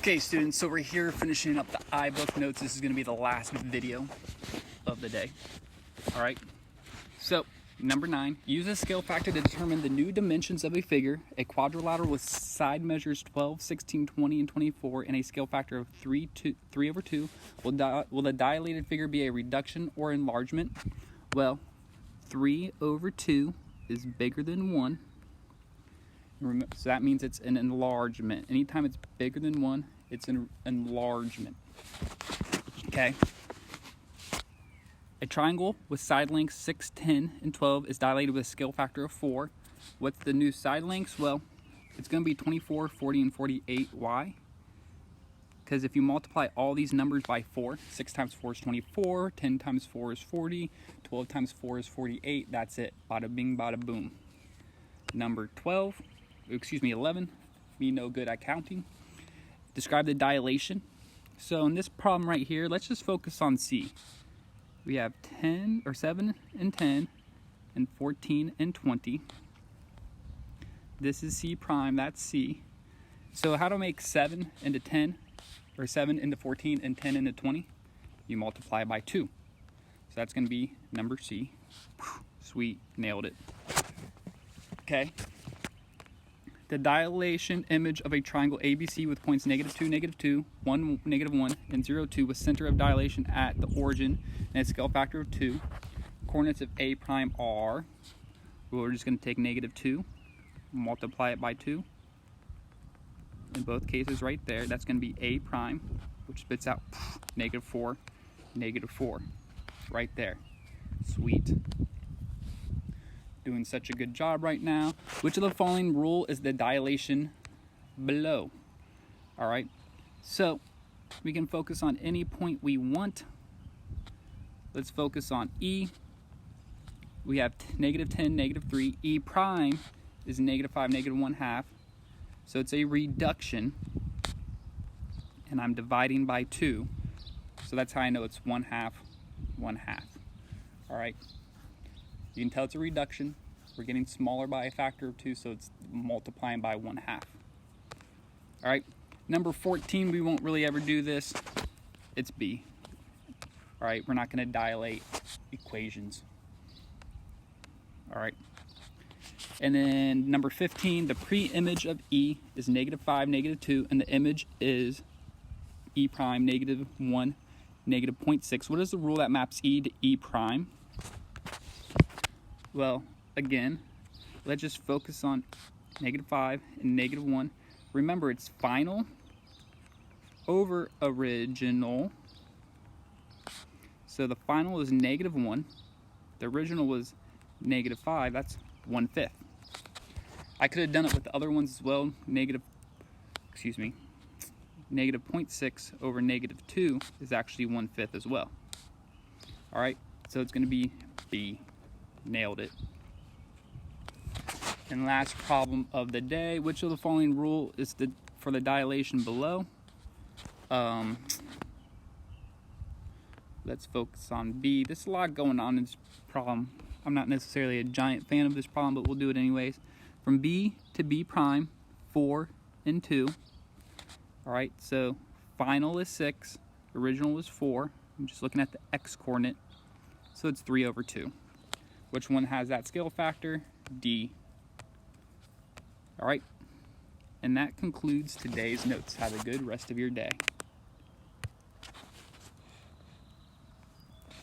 Okay, students, so we're here finishing up the iBook notes. This is going to be the last video of the day. All right, so number 9, use a scale factor to determine the new dimensions of a figure. A quadrilateral with side measures 12, 16, 20, and 24 and a scale factor of 3 over 2. Will the dilated figure be a reduction or enlargement? Well, 3 over 2 is bigger than 1. So that means it's an enlargement. Anytime it's bigger than 1, it's an enlargement. Okay. A triangle with side lengths 6, 10, and 12 is dilated with a scale factor of 4. What's the new side lengths? Well, it's going to be 24, 40, and 48. Why? Because if you multiply all these numbers by 4, 6 times 4 is 24, 10 times 4 is 40, 12 times 4 is 48. That's it. Bada bing, bada boom. Number 11, me no good at counting. Describe the dilation. So in this problem right here, let's just focus on C. We have 7 and 10 and 14 and 20. This is C prime, that's C. So how to make 7 into 10, or 7 into 14 and 10 into 20? You multiply by 2. So that's going to be number C. Sweet, nailed it. Okay. The dilation image of a triangle ABC with points -2, -2, 1, -1, and 0, 2 with center of dilation at the origin and a scale factor of 2. Coordinates of A prime are, we're just going to take -2, multiply it by 2. In both cases right there, that's going to be A prime, which spits out -4, -4. Right there. Sweet. Doing such a good job right now. Which of the following rule is the dilation below? All right, so we can focus on any point we want. Let's focus on E. We have -10, -3. E prime is -5, -1/2. So it's a reduction, and I'm dividing by 2. So that's how I know it's 1/2, 1/2. All right. You can tell it's a reduction. We're getting smaller by a factor of 2, so it's multiplying by 1/2. All right, number 14, we won't really ever do this. It's B. All right, we're not going to dilate equations. All right. And then number 15, the pre-image of E is -5, -2, and the image is E prime, -1, -0.6. What is the rule that maps E to E prime? Well, again, let's just focus on -5 and -1. Remember, it's final over original. So the final is -1. The original was -5. That's 1/5. I could have done it with the other ones as well. -0.6 over -2 is actually 1/5 as well. All right, so it's going to be B. Nailed it. And last problem of the day, which of the following rule is for the dilation below? Let's focus on B. There's a lot going on in this problem. I'm not necessarily a giant fan of this problem, but we'll do it anyways. From B to B prime, 4 and 2. All right, so final is 6, original is 4. I'm just looking at the x coordinate, so it's 3 over 2. Which one has that scale factor? D. All right. And that concludes today's notes. Have a good rest of your day.